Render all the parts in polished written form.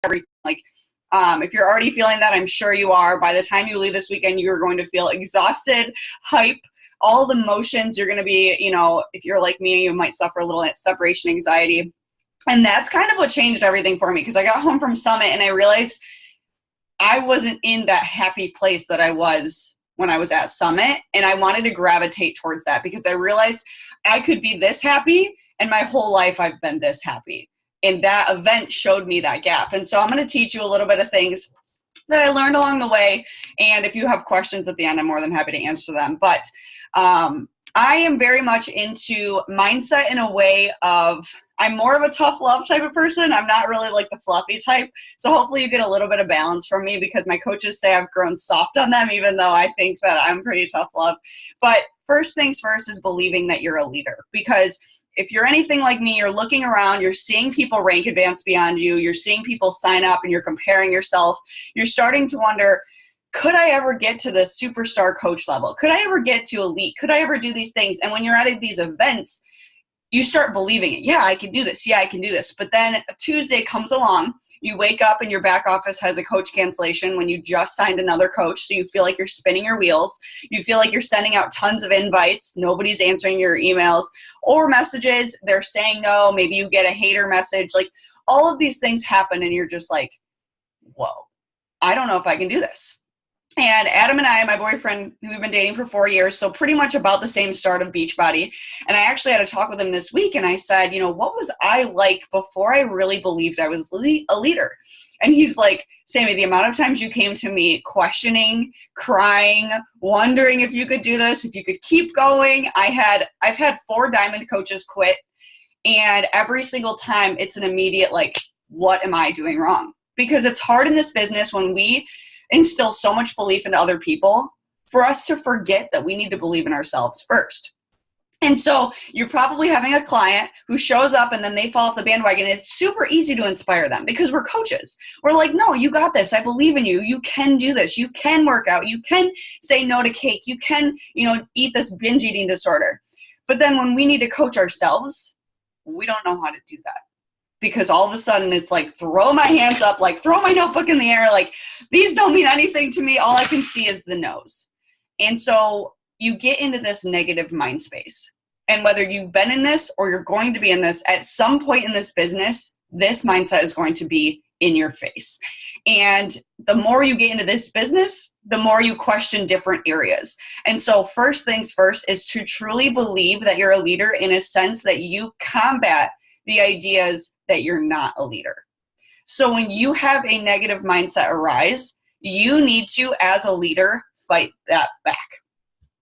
everything. Like, if you're already feeling that, I'm sure you are. By the time you leave this weekend, you're going to feel exhausted, hype, all the emotions. You're going to be, you know, if you're like me, you might suffer a little separation anxiety. And that's kind of what changed everything for me, because I got home from Summit and I realized I wasn't in that happy place that I was when I was at Summit, and I wanted to gravitate towards that because I realized I could be this happy, and my whole life I've been this happy. And that event showed me that gap. And so I'm going to teach you a little bit of things that I learned along the way. And if you have questions at the end, I'm more than happy to answer them. But I am very much into mindset in a way of, I'm more of a tough love type of person. I'm not really like the fluffy type. So hopefully you get a little bit of balance from me, because my coaches say I've grown soft on them, even though I think that I'm pretty tough love. But first things first is believing that you're a leader, because if you're anything like me, you're looking around, you're seeing people rank advance beyond you, you're seeing people sign up, and you're comparing yourself. You're starting to wonder, could I ever get to the superstar coach level? Could I ever get to elite? Could I ever do these things? And when you're at these events, you start believing it. Yeah, I can do this. Yeah, I can do this. But then a Tuesday comes along, you wake up and your back office has a coach cancellation when you just signed another coach. So you feel like you're spinning your wheels. You feel like you're sending out tons of invites. Nobody's answering your emails or messages. They're saying no. Maybe you get a hater message. Like, all of these things happen and you're just like, whoa, I don't know if I can do this. And Adam and I, my boyfriend, we've been dating for 4 years, so pretty much about the same start of Beachbody. And I actually had a talk with him this week, and I said, you know, what was I like before I really believed I was a leader? And he's like, Sami, the amount of times you came to me questioning, crying, wondering if you could do this, if you could keep going. I've had 4 diamond coaches quit, and every single time it's an immediate, like, what am I doing wrong? Because it's hard in this business when we instill so much belief into other people for us to forget that we need to believe in ourselves first. And so you're probably having a client who shows up and then they fall off the bandwagon. It's super easy to inspire them because we're coaches. We're like, no, you got this. I believe in you. You can do this. You can work out. You can say no to cake. You can, eat this binge eating disorder. But then when we need to coach ourselves, we don't know how to do that. Because all of a sudden it's like, throw my hands up, like throw my notebook in the air, like these don't mean anything to me. All I can see is the no's. And so you get into this negative mind space. And whether you've been in this or you're going to be in this, at some point in this business, this mindset is going to be in your face. And the more you get into this business, the more you question different areas. And so first things first is to truly believe that you're a leader, in a sense that you combat the ideas that you're not a leader. So when you have a negative mindset arise, you need to, as a leader, fight that back.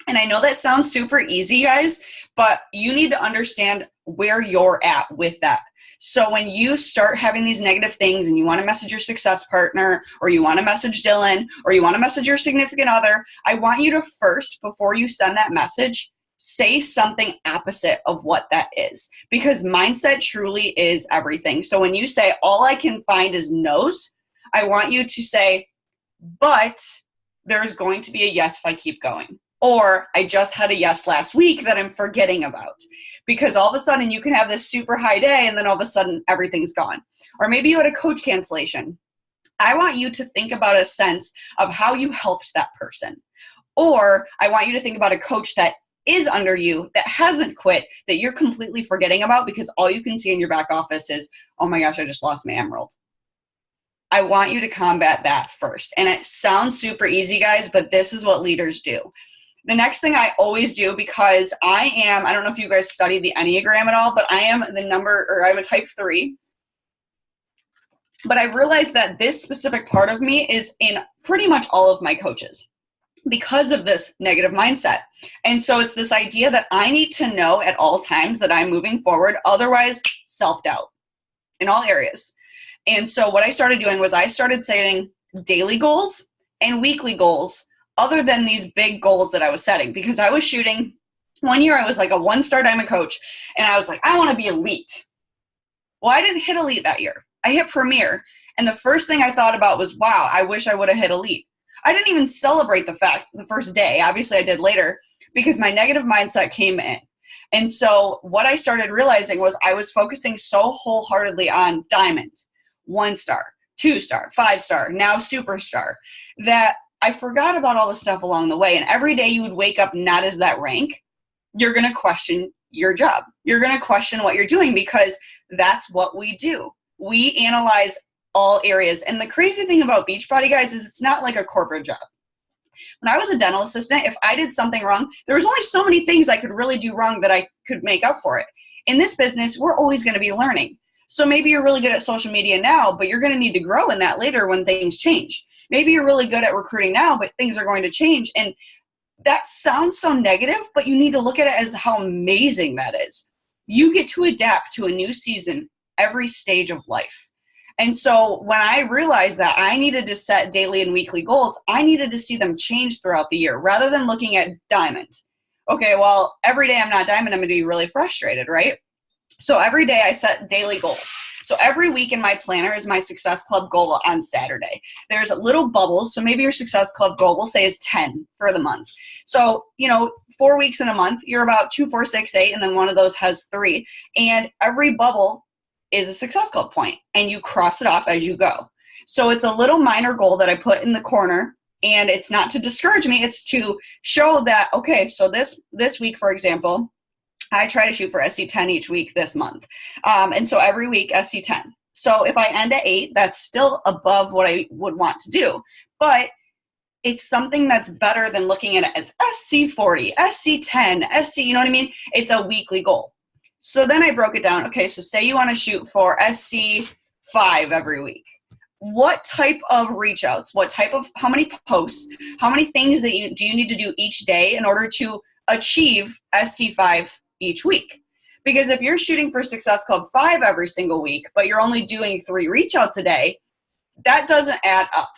And I know that sounds super easy, guys, but you need to understand where you're at with that. So when you start having these negative things and you want to message your success partner, or you want to message Dylan, or you want to message your significant other, I want you to first, before you send that message, say something opposite of what that is, because mindset truly is everything. So when you say, all I can find is no's, I want you to say, but there's going to be a yes if I keep going. Or I just had a yes last week that I'm forgetting about. Because all of a sudden you can have this super high day and then all of a sudden everything's gone. Or maybe you had a coach cancellation. I want you to think about a sense of how you helped that person. Or I want you to think about a coach that is under you, that hasn't quit, that you're completely forgetting about because all you can see in your back office is, oh my gosh, I just lost my emerald. I want you to combat that first. And it sounds super easy, guys, but this is what leaders do. The next thing I always do, because I don't know if you guys study the Enneagram at all, but I'm a type 3. But I've realized that this specific part of me is in pretty much all of my coaches, because of this negative mindset. And so it's this idea that I need to know at all times that I'm moving forward, otherwise self-doubt in all areas. And so what I started doing was I started setting daily goals and weekly goals other than these big goals that I was setting, because I was shooting. One year I was like a 1-star diamond coach and I was like, I want to be elite. Well, I didn't hit elite that year. I hit premier. And the first thing I thought about was, wow, I wish I would have hit elite. I didn't even celebrate the fact the first day. Obviously I did later, because my negative mindset came in. And so what I started realizing was I was focusing so wholeheartedly on diamond, 1-star, 2-star, 5-star, now superstar, that I forgot about all the stuff along the way. And every day you would wake up not as that rank, you're going to question your job. You're going to question what you're doing, because that's what we do. We analyze all areas. And the crazy thing about Beachbody, guys, is it's not like a corporate job. When I was a dental assistant, if I did something wrong, there was only so many things I could really do wrong that I could make up for it. In this business, we're always going to be learning. So maybe you're really good at social media now, but you're going to need to grow in that later when things change. Maybe you're really good at recruiting now, but things are going to change. And that sounds so negative, but you need to look at it as how amazing that is. You get to adapt to a new season every stage of life. And so when I realized that I needed to set daily and weekly goals, I needed to see them change throughout the year rather than looking at diamond. Okay, well, every day I'm not diamond, I'm going to be really frustrated, right? So every day I set daily goals. So every week in my planner is my Success Club goal on Saturday. There's little bubbles. So maybe your Success Club goal, we'll say, is 10 for the month. So, 4 weeks in a month, you're about 2, 4, 6, 8, and then one of those has 3. And every bubble is a Success Club point, and you cross it off as you go. So it's a little minor goal that I put in the corner, and it's not to discourage me. It's to show that, okay, so this week, for example, I try to shoot for SC10 each week this month. And so every week, SC10. So if I end at 8, that's still above what I would want to do. But it's something that's better than looking at it as SC40, SC10, SC, you know what I mean? It's a weekly goal. So then I broke it down. Okay, so say you want to shoot for SC5 every week. What type of reach outs, how many posts, how many things do you need to do each day in order to achieve SC5 each week? Because if you're shooting for Success Club 5 every single week, but you're only doing 3 reach outs a day, that doesn't add up.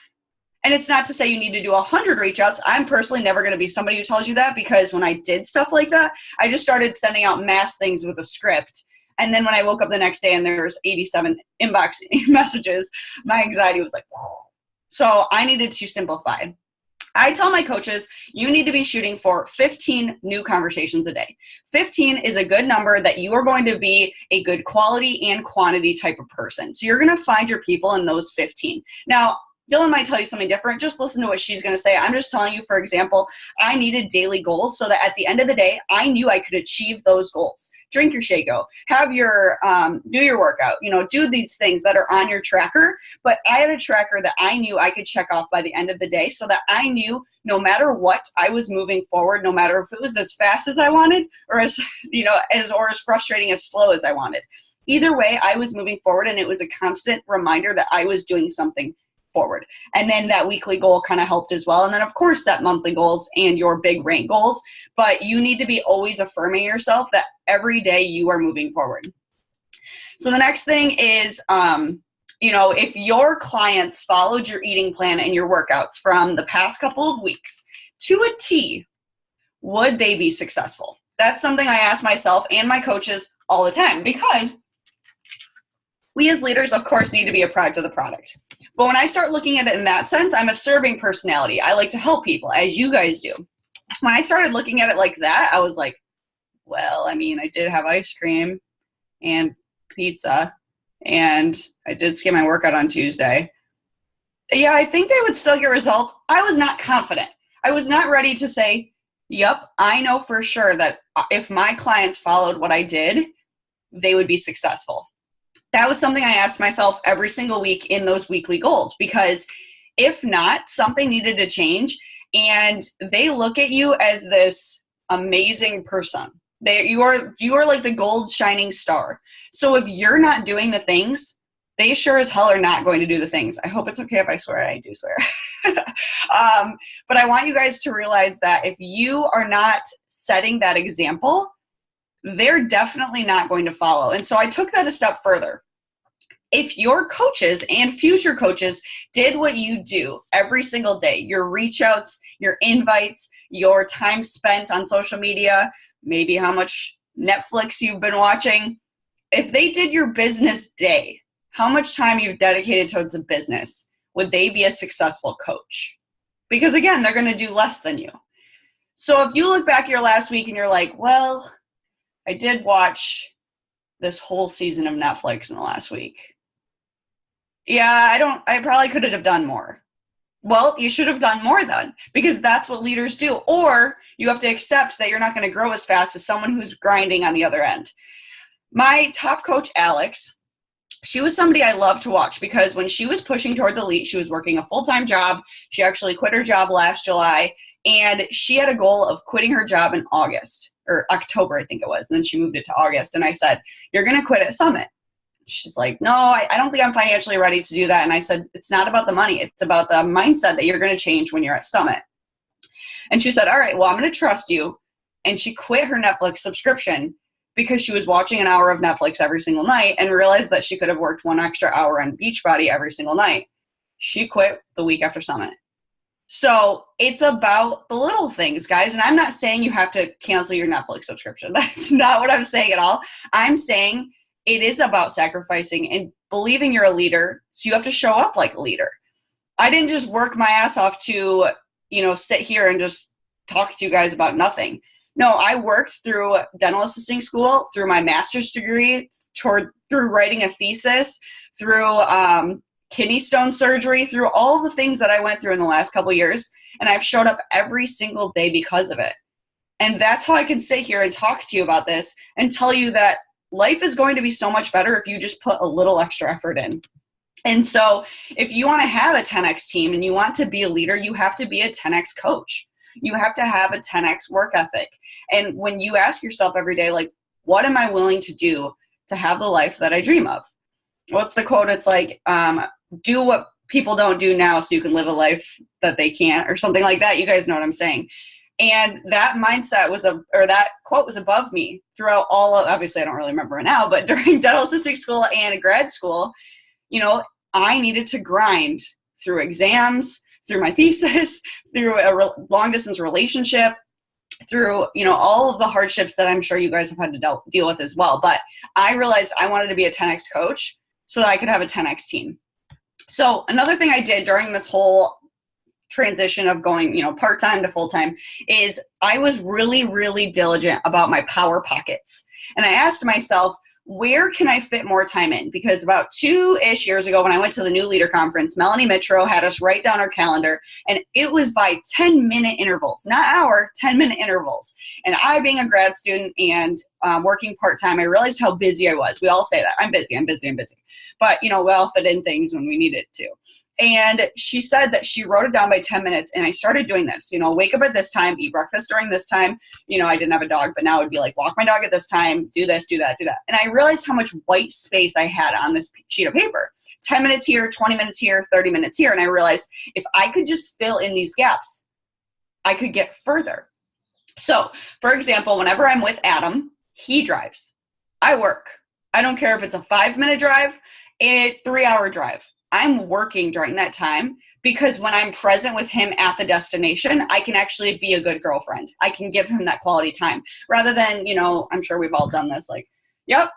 And it's not to say you need to do 100 reach outs. I'm personally never going to be somebody who tells you that, because when I did stuff like that, I just started sending out mass things with a script. And then when I woke up the next day and there was 87 inbox messages, my anxiety was like, whoa. So I needed to simplify. I tell my coaches, you need to be shooting for 15 new conversations a day. 15 is a good number that you are going to be a good quality and quantity type of person. So you're going to find your people in those 15. Now, Dylan might tell you something different. Just listen to what she's going to say. I'm just telling you, for example, I needed daily goals so that at the end of the day, I knew I could achieve those goals. Drink your Shago, have your, do your workout, do these things that are on your tracker. But I had a tracker that I knew I could check off by the end of the day, so that I knew no matter what, I was moving forward, no matter if it was as fast as I wanted or as frustrating, as slow as I wanted. Either way, I was moving forward, and it was a constant reminder that I was doing something forward. And then that weekly goal kind of helped as well. And then of course set monthly goals and your big rank goals, but you need to be always affirming yourself that every day you are moving forward. So the next thing is, if your clients followed your eating plan and your workouts from the past couple of weeks to a T, would they be successful? That's something I ask myself and my coaches all the time, because we as leaders, of course, need to be a product of the product. But when I start looking at it in that sense, I'm a serving personality. I like to help people, as you guys do. When I started looking at it like that, I was like, well, I did have ice cream and pizza, and I did skip my workout on Tuesday. Yeah, I think they would still get results. I was not confident. I was not ready to say, yep, I know for sure that if my clients followed what I did, they would be successful. That was something I asked myself every single week in those weekly goals, because if not, something needed to change, and they look at you as this amazing person. You are like the gold shining star. So if you're not doing the things, they sure as hell are not going to do the things. I hope it's okay if I swear. I do swear. But I want you guys to realize that if you are not setting that example, they're definitely not going to follow. And so I took that a step further. If your coaches and future coaches did what you do every single day, your reach outs, your invites, your time spent on social media, maybe how much Netflix you've been watching, if they did your business day, how much time you've dedicated towards a business, would they be a successful coach? Because again, they're going to do less than you. So if you look back at your last week and you're like, well, I did watch this whole season of Netflix in the last week. Yeah, I probably could have done more. Well, you should have done more then, because that's what leaders do. Or you have to accept that you're not going to grow as fast as someone who's grinding on the other end. My top coach, Alex, she was somebody I loved to watch because when she was pushing towards elite, she was working a full-time job. She actually quit her job last July, and she had a goal of quitting her job in August or October, I think it was. And then she moved it to August. And I said, "You're going to quit at Summit." She's like, "No, I don't think I'm financially ready to do that." And I said, "It's not about the money. It's about the mindset that you're going to change when you're at Summit." And she said, "All right, well, I'm going to trust you." And she quit her Netflix subscription because she was watching an hour of Netflix every single night and realized that she could have worked 1 extra hour on Beachbody every single night. She quit the week after Summit. So it's about the little things, guys. And I'm not saying you have to cancel your Netflix subscription. That's not what I'm saying at all. I'm saying it is about sacrificing and believing you're a leader. So you have to show up like a leader. I didn't just work my ass off to, sit here and just talk to you guys about nothing. No, I worked through dental assisting school, through my master's degree, through writing a thesis, through kidney stone surgery, through all the things that I went through in the last couple of years. And I've showed up every single day because of it. And that's how I can sit here and talk to you about this and tell you that life is going to be so much better if you just put a little extra effort in. And so if you want to have a 10X team and you want to be a leader, you have to be a 10X coach. You have to have a 10X work ethic. And when you ask yourself every day, like, what am I willing to do to have the life that I dream of? What's the quote? It's like, do what people don't do now so you can live a life that they can't, or something like that. You guys know what I'm saying. And that mindset that quote was above me throughout all of, obviously I don't really remember it now, but during dental assisting school and grad school, I needed to grind through exams, through my thesis, through a long distance relationship, through, all of the hardships that I'm sure you guys have had to deal with as well. But I realized I wanted to be a 10X coach so that I could have a 10X team. So another thing I did during this whole transition of going, part-time to full-time is I was really, really diligent about my power pockets. And I asked myself, where can I fit more time in? Because about 2-ish years ago when I went to the New Leader Conference, Melanie Mitro had us write down our calendar, and it was by 10-minute intervals, not hour, 10-minute intervals. And I, being a grad student and working part-time, I realized how busy I was. We all say that. I'm busy. But, we all fit in things when we need it to. And she said that she wrote it down by 10 minutes, and I started doing this, wake up at this time, eat breakfast during this time. I didn't have a dog, but now it would be like, walk my dog at this time, do this, do that, do that. And I realized how much white space I had on this sheet of paper. 10 minutes here, 20 minutes here, 30 minutes here. And I realized if I could just fill in these gaps, I could get further. So, for example, whenever I'm with Adam, he drives. I work. I don't care if it's a 5-minute drive, a 3-hour drive. I'm working during that time because when I'm present with him at the destination, I can actually be a good girlfriend. I can give him that quality time rather than, I'm sure we've all done this, like, yep,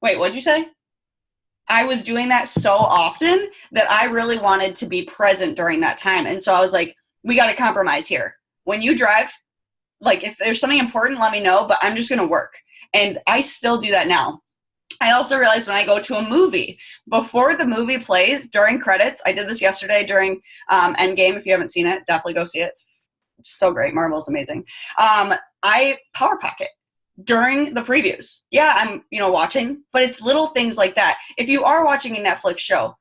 wait, what'd you say? I was doing that so often that I really wanted to be present during that time. And so I was like, we got to compromise here. When you drive, like if there's something important, let me know, but I'm just going to work. And I still do that now. I also realized when I go to a movie, before the movie plays, during credits, I did this yesterday during Endgame. If you haven't seen it, definitely go see it. It's so great. Marvel's amazing. I power pocket during the previews. Yeah, I'm, watching, but it's little things like that. If you are watching a Netflix show,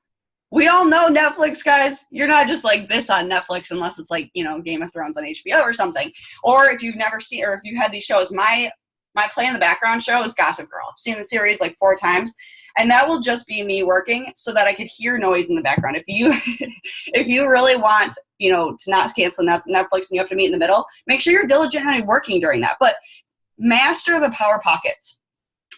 we all know Netflix, guys. You're not just like this on Netflix unless it's like, Game of Thrones on HBO or something. Or if you've never seen, or if you had these shows, my play in the background show is Gossip Girl. I've seen the series like 4 times, and that will just be me working so that I could hear noise in the background. If you really want, to not cancel Netflix and you have to meet in the middle, make sure you're diligently working during that. But master the power pockets.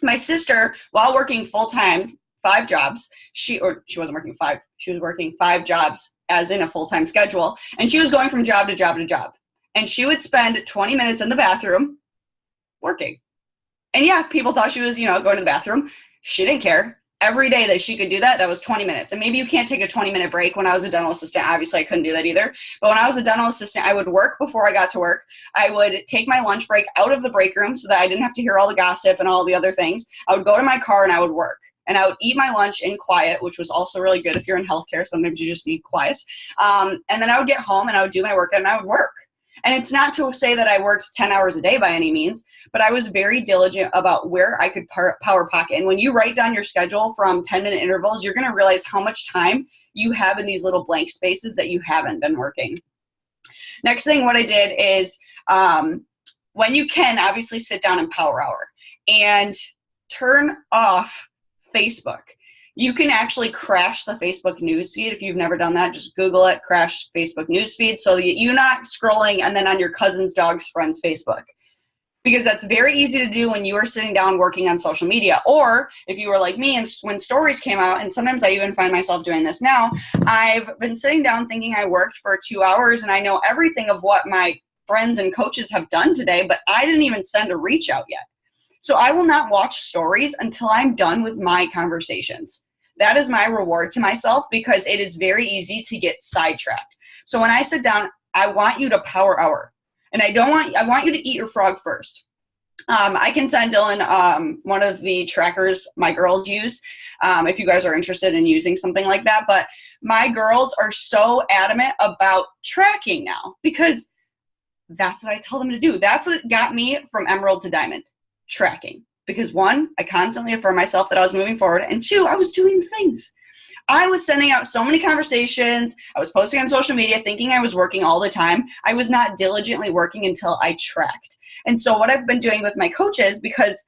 My sister, while working full-time, 5 jobs, she wasn't working 5, she was working 5 jobs as in a full-time schedule, and she was going from job to job to job. And she would spend 20 minutes in the bathroom working. And yeah, people thought she was, going to the bathroom. She didn't care. Every day that she could do that, that was 20 minutes. And maybe you can't take a 20-minute break. When I was a dental assistant, obviously I couldn't do that either. But when I was a dental assistant, I would work before I got to work. I would take my lunch break out of the break room so that I didn't have to hear all the gossip and all the other things. I would go to my car and I would work. and I would eat my lunch in quiet, which was also really good if you're in healthcare. Sometimes you just need quiet. And then I would get home and I would do my workout and I would work. And it's not to say that I worked 10 hours a day by any means, but I was very diligent about where I could power pocket. And when you write down your schedule from 10-minute intervals, you're going to realize how much time you have in these little blank spaces that you haven't been working. Next thing, what I did is when you can, obviously sit down in Power Hour and turn off Facebook. You can actually crash the Facebook newsfeed. If you've never done that, just Google it, crash Facebook newsfeed, so that you're not scrolling and then on your cousin's dog's friend's Facebook. Because that's very easy to do when you are sitting down working on social media. Or if you were like me and when stories came out, and sometimes I even find myself doing this now, I've been sitting down thinking I worked for 2 hours and I know everything of what my friends and coaches have done today, but I didn't even send a reach out yet. So I will not watch stories until I'm done with my conversations. That is my reward to myself because it is very easy to get sidetracked. So when I sit down, I want you to Power Hour. And I want you to eat your frog first. I can send Dylan one of the trackers my girls use if you guys are interested in using something like that. But my girls are so adamant about tracking now because that's what I tell them to do. That's what got me from Emerald to Diamond, tracking. Because one, I constantly affirm myself that I was moving forward. And two, I was doing things. I was sending out so many conversations. I was posting on social media thinking I was working all the time. I was not diligently working until I tracked. And so what I've been doing with my coaches, because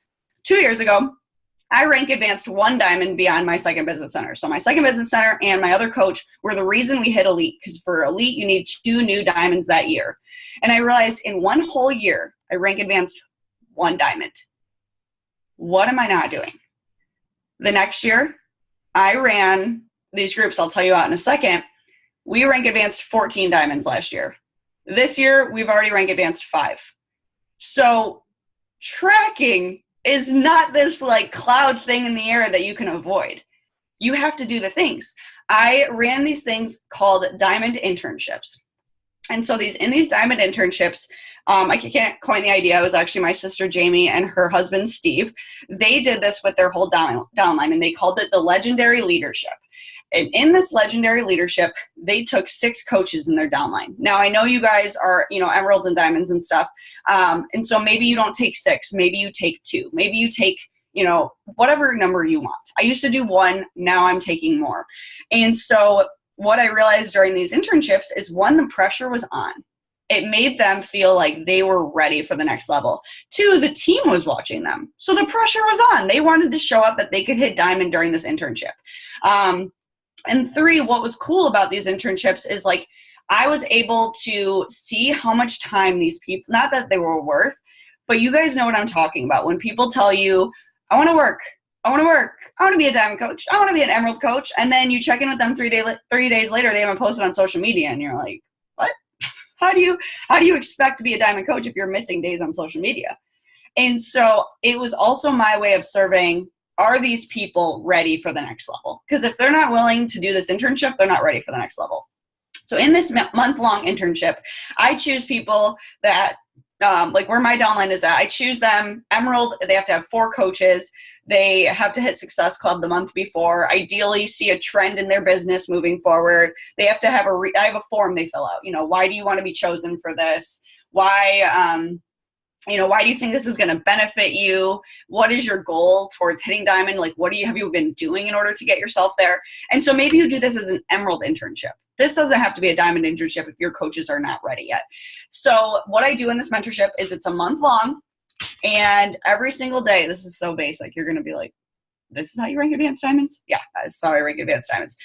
2 years ago, I rank advanced 1 diamond beyond my second business center. So my second business center and my other coach were the reason we hit elite, because for elite, you need 2 new diamonds that year. And I realized in 1 whole year, I rank advanced 1 diamond. What am I not doing? The next year, I ran these groups I'll tell you about in a second. We rank advanced 14 diamonds last year. This year, we've already rank advanced 5. So tracking is not this like cloud thing in the air that you can avoid. You have to do the things. I ran these things called diamond internships. And so in these diamond internships, I can't coin the idea. It was actually my sister Jamie and her husband Steve. They did this with their whole downline, and they called it the Legendary Leadership. And in this Legendary Leadership, they took 6 coaches in their downline. Now, I know you guys are, emeralds and diamonds and stuff. And so maybe you don't take 6. Maybe you take 2. Maybe you take, whatever number you want. I used to do 1. Now I'm taking more. And so what I realized during these internships is, 1, the pressure was on. It made them feel like they were ready for the next level. 2, the team was watching them. So the pressure was on. They wanted to show up that they could hit diamond during this internship. And 3, what was cool about these internships is I was able to see how much time these people, not that they were worth, but you guys know what I'm talking about. When people tell you, I want to work, I want to be a diamond coach, I want to be an emerald coach, and then you check in with them 3 days later, they haven't posted on social media, and you're like, what? How do you expect to be a diamond coach if you're missing days on social media? And so it was also my way of serving, are these people ready for the next level? Because if they're not willing to do this internship, they're not ready for the next level. So in this month-long internship, I choose people that, where my downline is at, I choose them. Emerald, they have to have 4 coaches. They have to hit Success Club the month before. Ideally, see a trend in their business moving forward. They have to have I have a form they fill out. Why do you want to be chosen for this? Why do you think this is going to benefit you? What is your goal towards hitting diamond? What have you been doing in order to get yourself there? And so maybe you do this as an emerald internship. This doesn't have to be a diamond internship if your coaches are not ready yet. So what I do in this mentorship is it's a month long, and every single day, this is so basic, you're going to be like, this is how you rank advanced diamonds? Yeah, that's how I rank advanced diamonds.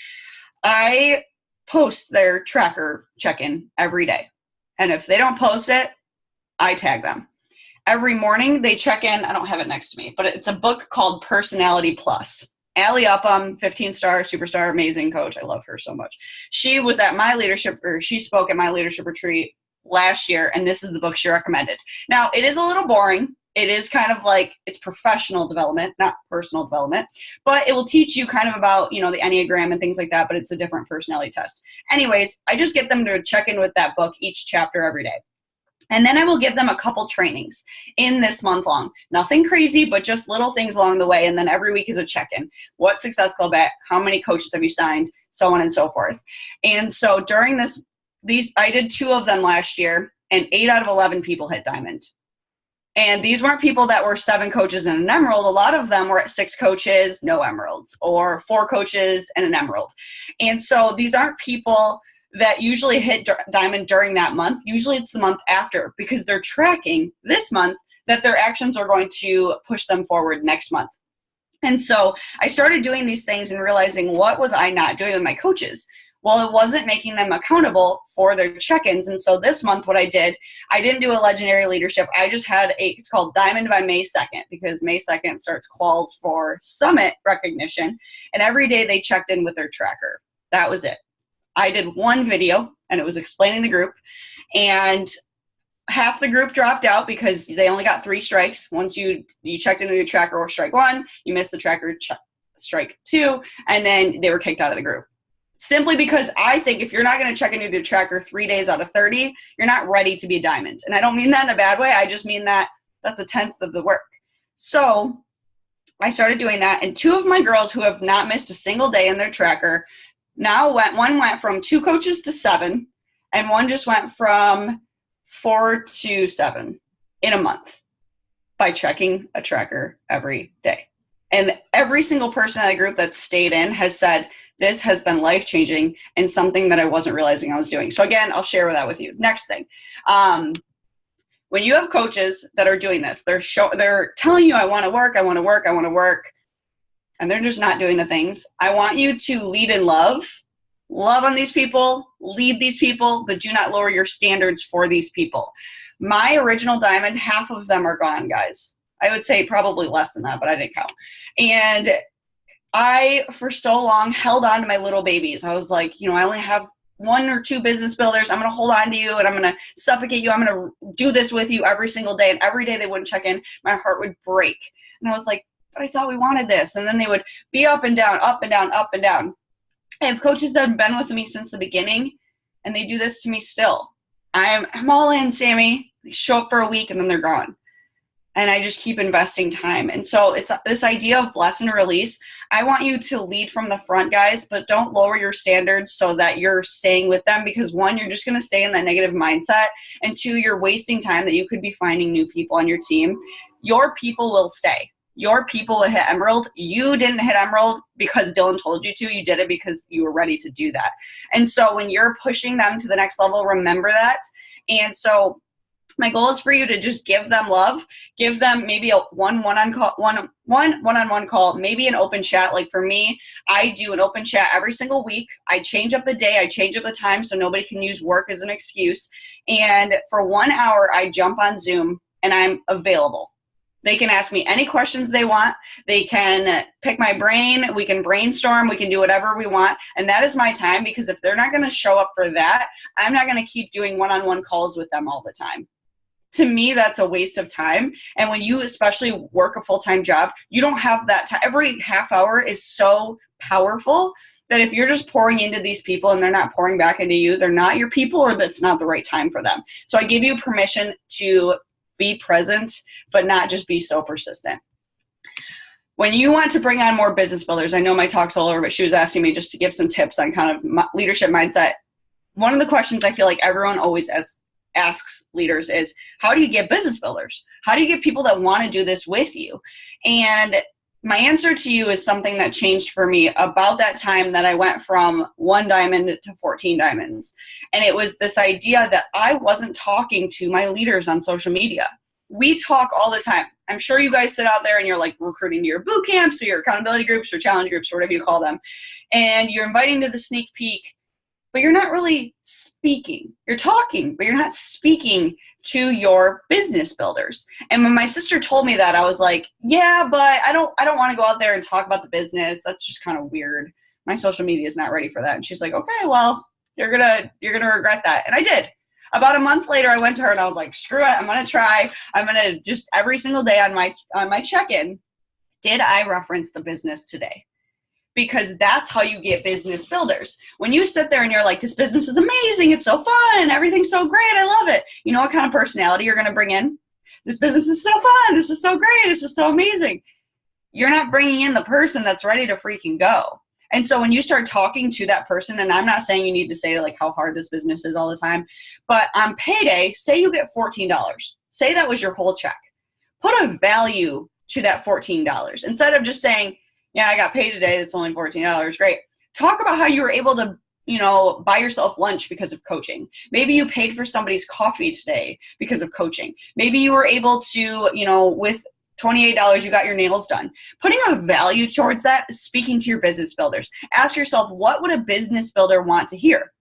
I post their tracker check-in every day. And if they don't post it, I tag them. Every morning they check in. I don't have it next to me, but it's a book called Personality Plus. Allie Upham, 15-star, superstar, amazing coach. I love her so much. She was at she spoke at my leadership retreat last year, and this is the book she recommended. Now, it is a little boring. It is kind of it's professional development, not personal development, but it will teach you kind of about, the Enneagram and things like that, but it's a different personality test. Anyways, I just get them to check in with that book, each chapter every day. And then I will give them a couple trainings in this month long. Nothing crazy, but just little things along the way. And then every week is a check-in. What Success Club at? How many coaches have you signed? So on and so forth. And so during I did 2 of them last year, and 8 out of 11 people hit diamond. And these weren't people that were 7 coaches and an emerald. A lot of them were at 6 coaches, no emeralds, or 4 coaches and an emerald. And so these aren't people that usually hit diamond during that month. Usually it's the month after, because they're tracking this month that their actions are going to push them forward next month. And so I started doing these things and realizing, what was I not doing with my coaches? Well, it wasn't making them accountable for their check-ins. And so this month, what I didn't do a legendary leadership. I just had it's called Diamond by May 2nd, because May 2nd starts quals for summit recognition. And every day they checked in with their tracker. That was it. I did 1 video, and it was explaining the group, and half the group dropped out because they only got 3 strikes. Once you checked into the tracker or strike 1, you missed the tracker, strike 2, and then they were kicked out of the group. Simply because I think if you're not going to check into the tracker 3 days out of 30, you're not ready to be a diamond. And I don't mean that in a bad way. I just mean that that's 1/10 of the work. So I started doing that, and 2 of my girls who have not missed a single day in their tracker now one went from 2 coaches to 7, and one just went from 4 to 7 in a month by checking a tracker every day. And every single person in the group that stayed in has said, this has been life-changing and something that I wasn't realizing I was doing. So again, I'll share that with you. Next thing. When you have coaches that are doing this, they're telling you, I want to work, I want to work, I want to work, and they're just not doing the things. I want you to lead in love on these people, lead these people, but do not lower your standards for these people. My original diamond, half of them are gone, guys. I would say probably less than that, but I didn't count. And I, for so long, held on to my little babies. I was like, I only have 1 or 2 business builders. I'm going to hold on to you, and I'm going to suffocate you. I'm going to do this with you every single day. And every day they wouldn't check in, my heart would break. And I was like, but I thought we wanted this. And then they would be up and down, up and down, up and down. I have coaches that have been with me since the beginning, and they do this to me still. I'm all in, Sami. They show up for a week, and then they're gone. And I just keep investing time. And so it's this idea of bless and release. I want you to lead from the front, guys, but don't lower your standards so that you're staying with them, because 1, you're just going to stay in that negative mindset, and 2, you're wasting time that you could be finding new people on your team. Your people will stay. Your people will hit emerald. You didn't hit emerald because Dylan told you to. You did it because you were ready to do that. And so when you're pushing them to the next level, remember that. And so my goal is for you to just give them love, give them maybe a one-on-one call, maybe an open chat. Like for me, I do an open chat every single week. I change up the day, I change up the time so nobody can use work as an excuse. And for 1 hour, I jump on Zoom and I'm available. They can ask me any questions they want. They can pick my brain. We can brainstorm. We can do whatever we want. And that is my time, because if they're not going to show up for that, I'm not going to keep doing one-on-one calls with them all the time. To me, that's a waste of time. And when you especially work a full-time job, you don't have that time. Every half hour is so powerful that if you're just pouring into these people and they're not pouring back into you, they're not your people, or that's not the right time for them. So I give you permission to be present, but not just be so persistent. When you want to bring on more business builders, I know my talk's all over, but she was asking me just to give some tips on kind of leadership mindset. One of the questions I feel like everyone always asks leaders is, how do you get business builders? How do you get people that want to do this with you? And my answer to you is something that changed for me about that time that I went from 1 diamond to 14 diamonds. And it was this idea that I wasn't talking to my leaders on social media. We talk all the time. I'm sure you guys sit out there and you're like recruiting to your boot camps or your accountability groups or challenge groups or whatever you call them. And you're inviting to the sneak peek, but you're not really speaking. You're talking, but you're not speaking to your business builders. And when my sister told me that, I was like, yeah, but I don't want to go out there and talk about the business. That's just kind of weird. My social media is not ready for that. And she's like, okay, well, you're gonna regret that. And I did. About a month later, I went to her and I was like, screw it, I'm gonna try. I'm gonna just every single day on my check-in, did I reference the business today? because that's how you get business builders. When you sit there and you're like, this business is amazing, it's so fun, everything's so great, I love it. You know what kind of personality you're going to bring in? This business is so fun, this is so great, this is so amazing. You're not bringing in the person that's ready to freaking go. And so when you start talking to that person, and I'm not saying you need to say like how hard this business is all the time, but on payday, say you get $14. Say that was your whole check. Put a value to that $14. Instead of just saying, yeah, I got paid today, it's only $14, great. Talk about how you were able to, you know, buy yourself lunch because of coaching. Maybe you paid for somebody's coffee today because of coaching. Maybe you were able to, you know, with $28, you got your nails done. Putting a value towards that, speaking to your business builders. Ask yourself, what would a business builder want to hear?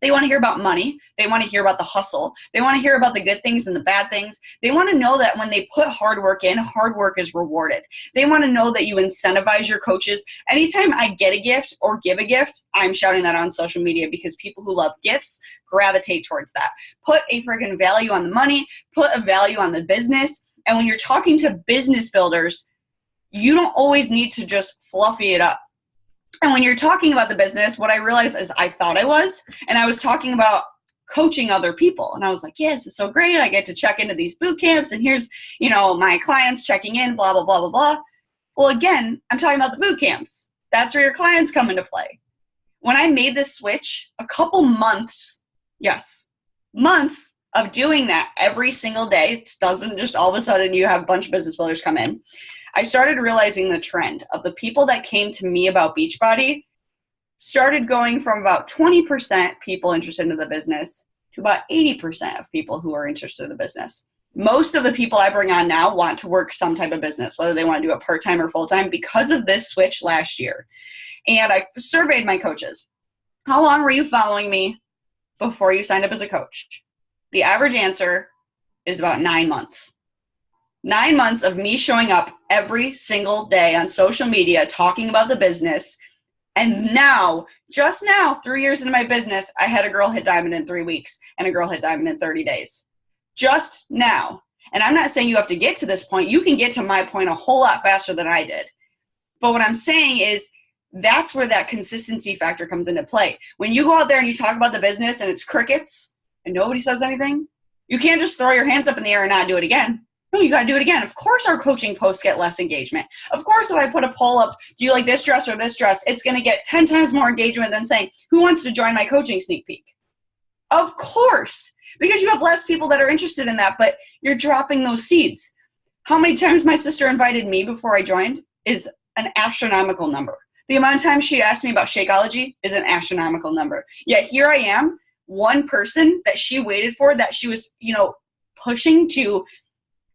They want to hear about money. They want to hear about the hustle. They want to hear about the good things and the bad things. They want to know that when they put hard work in, hard work is rewarded. They want to know that you incentivize your coaches. Anytime I get a gift or give a gift, I'm shouting that on social media because people who love gifts gravitate towards that. Put a freaking value on the money. Put a value on the business. And when you're talking to business builders, you don't always need to just fluffy it up. And when you're talking about the business, what I realized is I thought I was, and I was talking about coaching other people. And I was like, yeah, this is so great. I get to check into these boot camps, and here's, you know, my clients checking in, blah, blah, blah, blah, blah. Well, again, I'm talking about the boot camps. That's where your clients come into play. When I made this switch, a couple months, yes, months of doing that every single day, it doesn't just all of a sudden you have a bunch of business builders come in. I started realizing the trend of the people that came to me about Beachbody started going from about 20% people interested in the business to about 80% of people who are interested in the business. Most of the people I bring on now want to work some type of business, whether they want to do it part-time or full-time, because of this switch last year. And I surveyed my coaches. How long were you following me before you signed up as a coach? The average answer is about 9 months. 9 months of me showing up every single day on social media, talking about the business. And now, just now, 3 years into my business, I had a girl hit diamond in 3 weeks and a girl hit diamond in 30 days. Just now. And I'm not saying you have to get to this point. You can get to my point a whole lot faster than I did. But what I'm saying is that's where that consistency factor comes into play. When you go out there and you talk about the business and it's crickets and nobody says anything, you can't just throw your hands up in the air and not do it again. No, you got to do it again. Of course our coaching posts get less engagement. Of course if I put a poll up, do you like this dress or this dress, it's going to get 10 times more engagement than saying, who wants to join my coaching sneak peek? Of course, because you have less people that are interested in that, but you're dropping those seeds. How many times my sister invited me before I joined is an astronomical number. The amount of times she asked me about Shakeology is an astronomical number. Yet here I am, one person that she waited for, that she was, you know, pushing to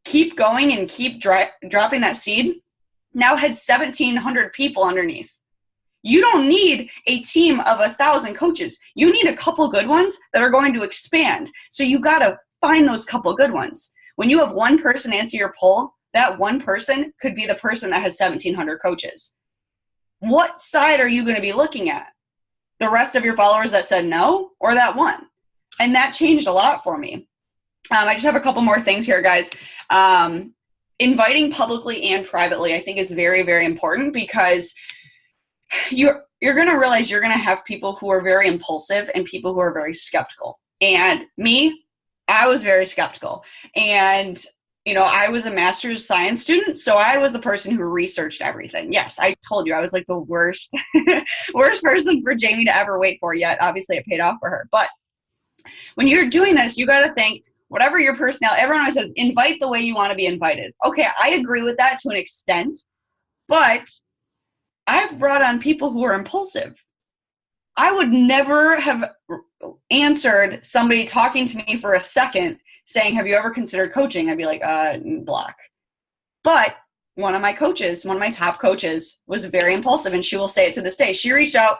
keep going and keep dropping that seed, now has 1,700 people underneath. You don't need a team of 1,000 coaches. You need a couple good ones that are going to expand. So you got to find those couple good ones. When you have one person answer your poll, that one person could be the person that has 1,700 coaches. What side are you going to be looking at? The rest of your followers that said no, or that one? And that changed a lot for me. I just have a couple more things here, guys. Inviting publicly and privately, I think, is very, very important, because you're going to realize you're going to have people who are very impulsive and people who are very skeptical. And me, I was very skeptical. And, you know, I was a master's science student, so I was the person who researched everything. Yes, I told you I was like the worst, worst person for Jamie to ever wait for, yet obviously it paid off for her. But when you're doing this, you got to think, whatever your personality, everyone always says, invite the way you want to be invited. Okay, I agree with that to an extent, but I've brought on people who are impulsive. I would never have answered somebody talking to me for a second saying, have you ever considered coaching? I'd be like, block. But one of my coaches, one of my top coaches, was very impulsive, and she will say it to this day. She reached out,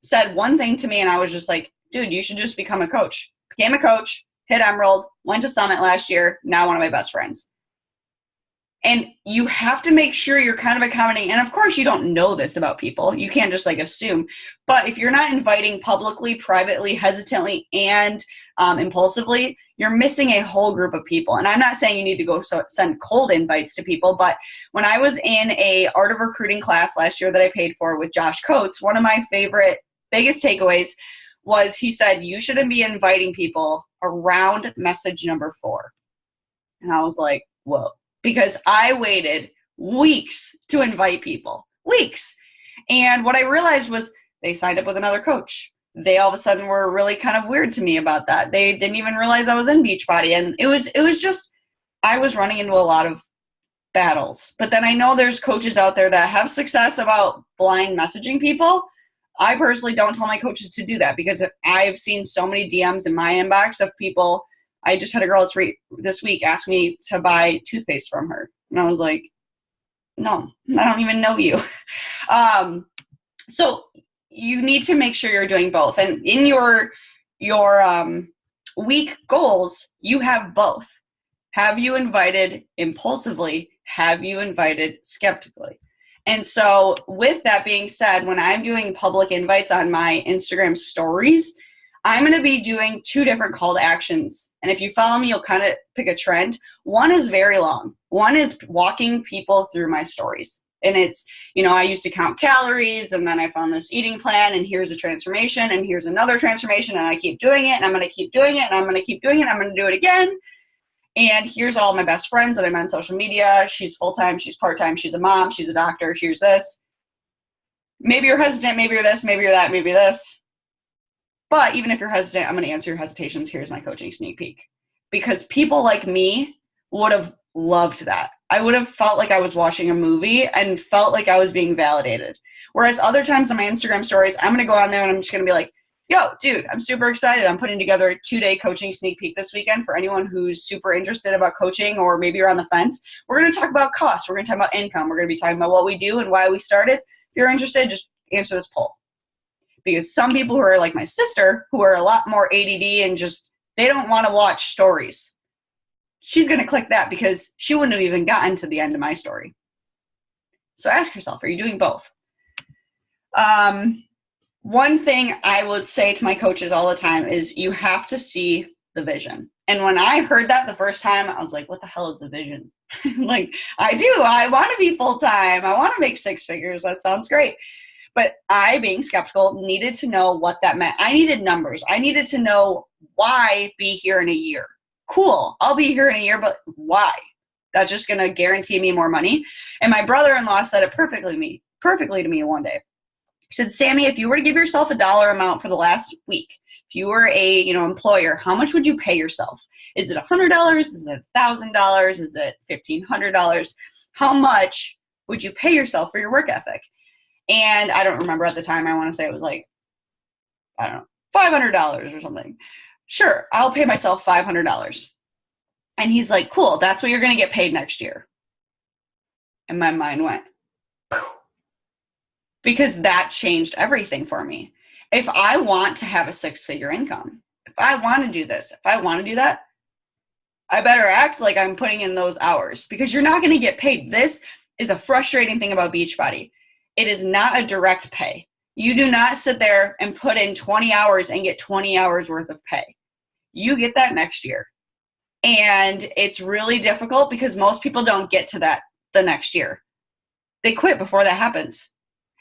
said one thing to me, and I was just like, dude, you should just become a coach. Became a coach, hit Emerald, went to Summit last year, now one of my best friends. And you have to make sure you're kind of accommodating. And of course, you don't know this about people. You can't just like assume. But if you're not inviting publicly, privately, hesitantly, and impulsively, you're missing a whole group of people. And I'm not saying you need to go send cold invites to people. But when I was in a Art of Recruiting class last year that I paid for with Josh Coates, one of my biggest takeaways was he said, you shouldn't be inviting people around message number 4. And I was like, whoa. Because I waited weeks to invite people, weeks. And what I realized was they signed up with another coach. They all of a sudden were really kind of weird to me about that. They didn't even realize I was in Beachbody. And it was just, I was running into a lot of battles. But then I know there's coaches out there that have success about blind messaging people. I personally don't tell my coaches to do that because I've seen so many DMs in my inbox of people. I just had a girl this week ask me to buy toothpaste from her. And I was like, no, I don't even know you. So you need to make sure you're doing both. And in your week goals, you have both. Have you invited impulsively? Have you invited skeptically? And so with that being said, when I'm doing public invites on my Instagram stories, I'm going to be doing 2 different call to actions. And if you follow me, you'll kind of pick a trend. One is very long. One is walking people through my stories. And it's, I used to count calories, and then I found this eating plan, and here's a transformation, and here's another transformation, and I keep doing it, and I'm going to keep doing it, and I'm going to keep doing it, and I'm going to do it again. And here's all my best friends that I'm on social media. She's full-time, she's part-time, she's a mom, she's a doctor, here's this. Maybe you're hesitant, maybe you're this, maybe you're that, maybe this. But even if you're hesitant, I'm going to answer your hesitations. Here's my coaching sneak peek. Because people like me would have loved that. I would have felt like I was watching a movie and felt like I was being validated. Whereas other times on my Instagram stories, I'm going to go on there and I'm just going to be like, yo, dude, I'm super excited. I'm putting together a 2-day coaching sneak peek this weekend for anyone who's super interested about coaching, or maybe you're on the fence. We're going to talk about costs. We're going to talk about income. We're going to be talking about what we do and why we started. If you're interested, just answer this poll. Because some people who are like my sister, who are a lot more ADD and just, they don't want to watch stories. She's going to click that because she wouldn't have even gotten to the end of my story. So ask yourself, are you doing both? One thing I would say to my coaches all the time is you have to see the vision. And when I heard that the first time, I was like, what the hell is the vision? Like, I want to be full-time. I want to make 6 figures. That sounds great. But I, being skeptical, needed to know what that meant. I needed numbers. I needed to know why be here in a year. Cool, I'll be here in a year, but why? That's just going to guarantee me more money. And my brother-in-law said it perfectly to me one day. He said, Sami, if you were to give yourself a dollar amount for the last week, if you were a employer, how much would you pay yourself? Is it $100? Is it $1,000? Is it $1,500? How much would you pay yourself for your work ethic? And I don't remember at the time. I want to say it was like, I don't know, $500 or something. Sure, I'll pay myself $500. And he's like, cool, that's what you're going to get paid next year. And my mind went, poof. Because that changed everything for me. If I want to have a 6-figure income, if I want to do this, if I want to do that, I better act like I'm putting in those hours, because you're not going to get paid. This is a frustrating thing about Beachbody. It is not a direct pay. You do not sit there and put in 20 hours and get 20 hours worth of pay. You get that next year. And it's really difficult because most people don't get to that the next year. They quit before that happens.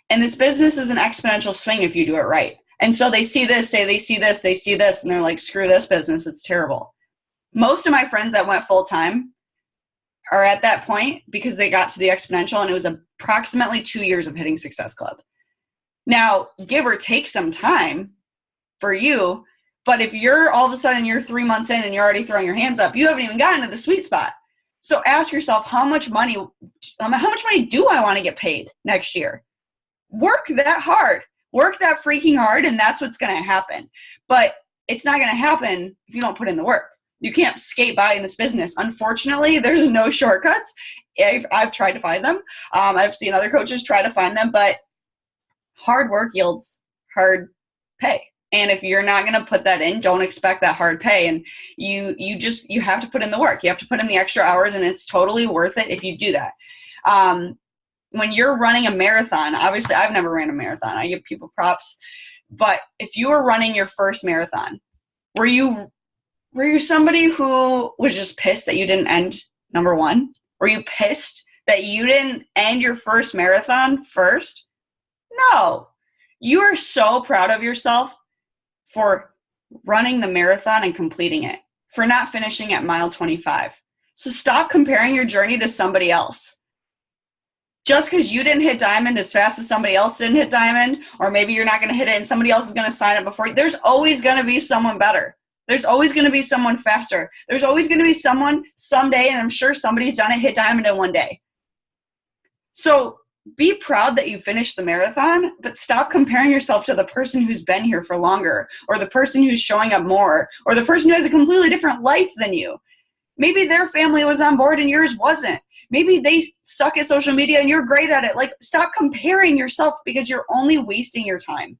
And this business is an exponential swing if you do it right. And so they see this, they see this, and they're like, screw this business, it's terrible. Most of my friends that went full-time are at that point because they got to the exponential, and it was approximately 2 years of hitting Success Club. Now, give or take some time for you, but if you're all of a sudden you're 3 months in and you're already throwing your hands up, you haven't even gotten to the sweet spot. So ask yourself, how much money do I want to get paid next year? Work that hard. Work that freaking hard, and that's what's going to happen. But it's not going to happen if you don't put in the work. You can't skate by in this business. Unfortunately, there's no shortcuts. I've tried to find them. I've seen other coaches try to find them, but hard work yields hard pay. And if you're not going to put that in, don't expect that hard pay. And you have to put in the work. You have to put in the extra hours, and it's totally worth it if you do that. When you're running a marathon, obviously I've never ran a marathon. I give people props. But if you were running your first marathon, were you somebody who was just pissed that you didn't end number one? Were you pissed that you didn't end your first marathon first? No. You are so proud of yourself for running the marathon and completing it, for not finishing at mile 25. So stop comparing your journey to somebody else. Just because you didn't hit diamond as fast as somebody else didn't hit diamond, or maybe you're not going to hit it and somebody else is going to sign up before you, there's always going to be someone better. There's always going to be someone faster. There's always going to be someone someday, and I'm sure somebody's done it, hit diamond in one day. So be proud that you finished the marathon, but stop comparing yourself to the person who's been here for longer, or the person who's showing up more, or the person who has a completely different life than you. Maybe their family was on board and yours wasn't. Maybe they suck at social media and you're great at it. Like, stop comparing yourself, because you're only wasting your time.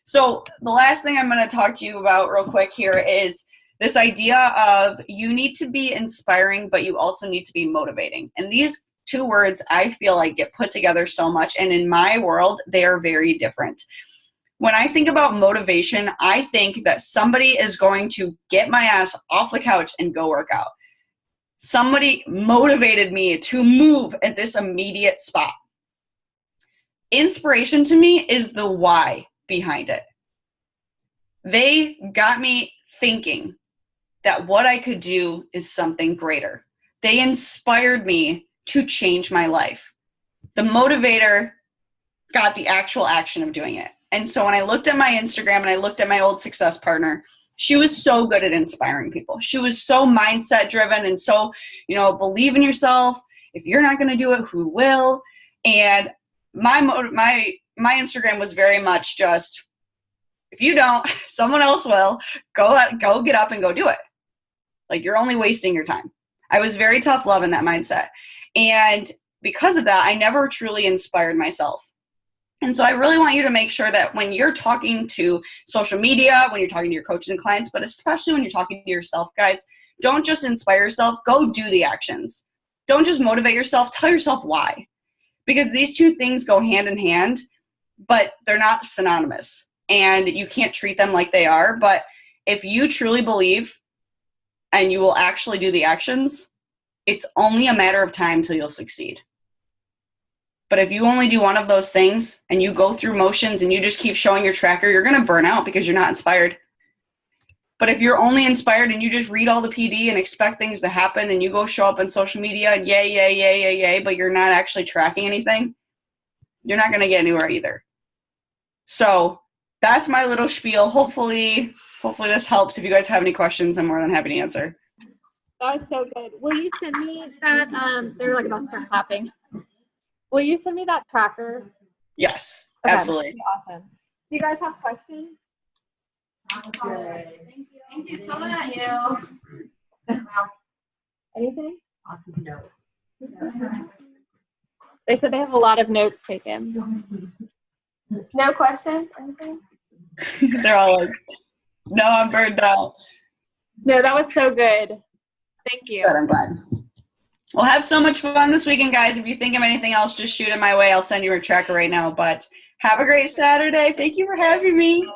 So the last thing I'm going to talk to you about real quick here is this idea of you need to be inspiring, but you also need to be motivating. And these two words, I feel like, get put together so much. And in my world, they are very different. When I think about motivation, I think that somebody is going to get my ass off the couch and go work out. Somebody motivated me to move at this immediate spot. Inspiration to me is the why behind it. They got me thinking that what I could do is something greater. They inspired me to change my life. The motivator got the actual action of doing it. And so when I looked at my Instagram and I looked at my old success partner, she was so good at inspiring people. She was so mindset driven and so, believe in yourself. If you're not going to do it, who will? And my Instagram was very much just, if you don't, someone else will. Go get up and go do it. Like, you're only wasting your time. I was very tough love in that mindset. And because of that, I never truly inspired myself. And so I really want you to make sure that when you're talking to social media, when you're talking to your coaches and clients, but especially when you're talking to yourself, guys, don't just inspire yourself, go do the actions. Don't just motivate yourself, tell yourself why. Because these two things go hand in hand, but they're not synonymous. And you can't treat them like they are. But if you truly believe and you will actually do the actions, it's only a matter of time till you'll succeed. But if you only do one of those things and you go through motions and you just keep showing your tracker, you're going to burn out because you're not inspired. But if you're only inspired and you just read all the PD and expect things to happen and you go show up on social media and yay, but you're not actually tracking anything, you're not going to get anywhere either. So that's my little spiel. Hopefully this helps. If you guys have any questions, I'm more than happy to answer. That was so good. Will you send me that? They're like about to start clapping. Will you send me that tracker? Yes, okay, absolutely. Awesome. Do you guys have questions? Good. Thank you so much. Anything? Lots of notes. They said they have a lot of notes taken. No questions? Anything? They're all like, no, I'm burned out. No, that was so good. Thank you. Good, I'm glad. Well, have so much fun this weekend, guys. If you think of anything else, just shoot it my way. I'll send you a tracker right now. But have a great Saturday. Thank you for having me.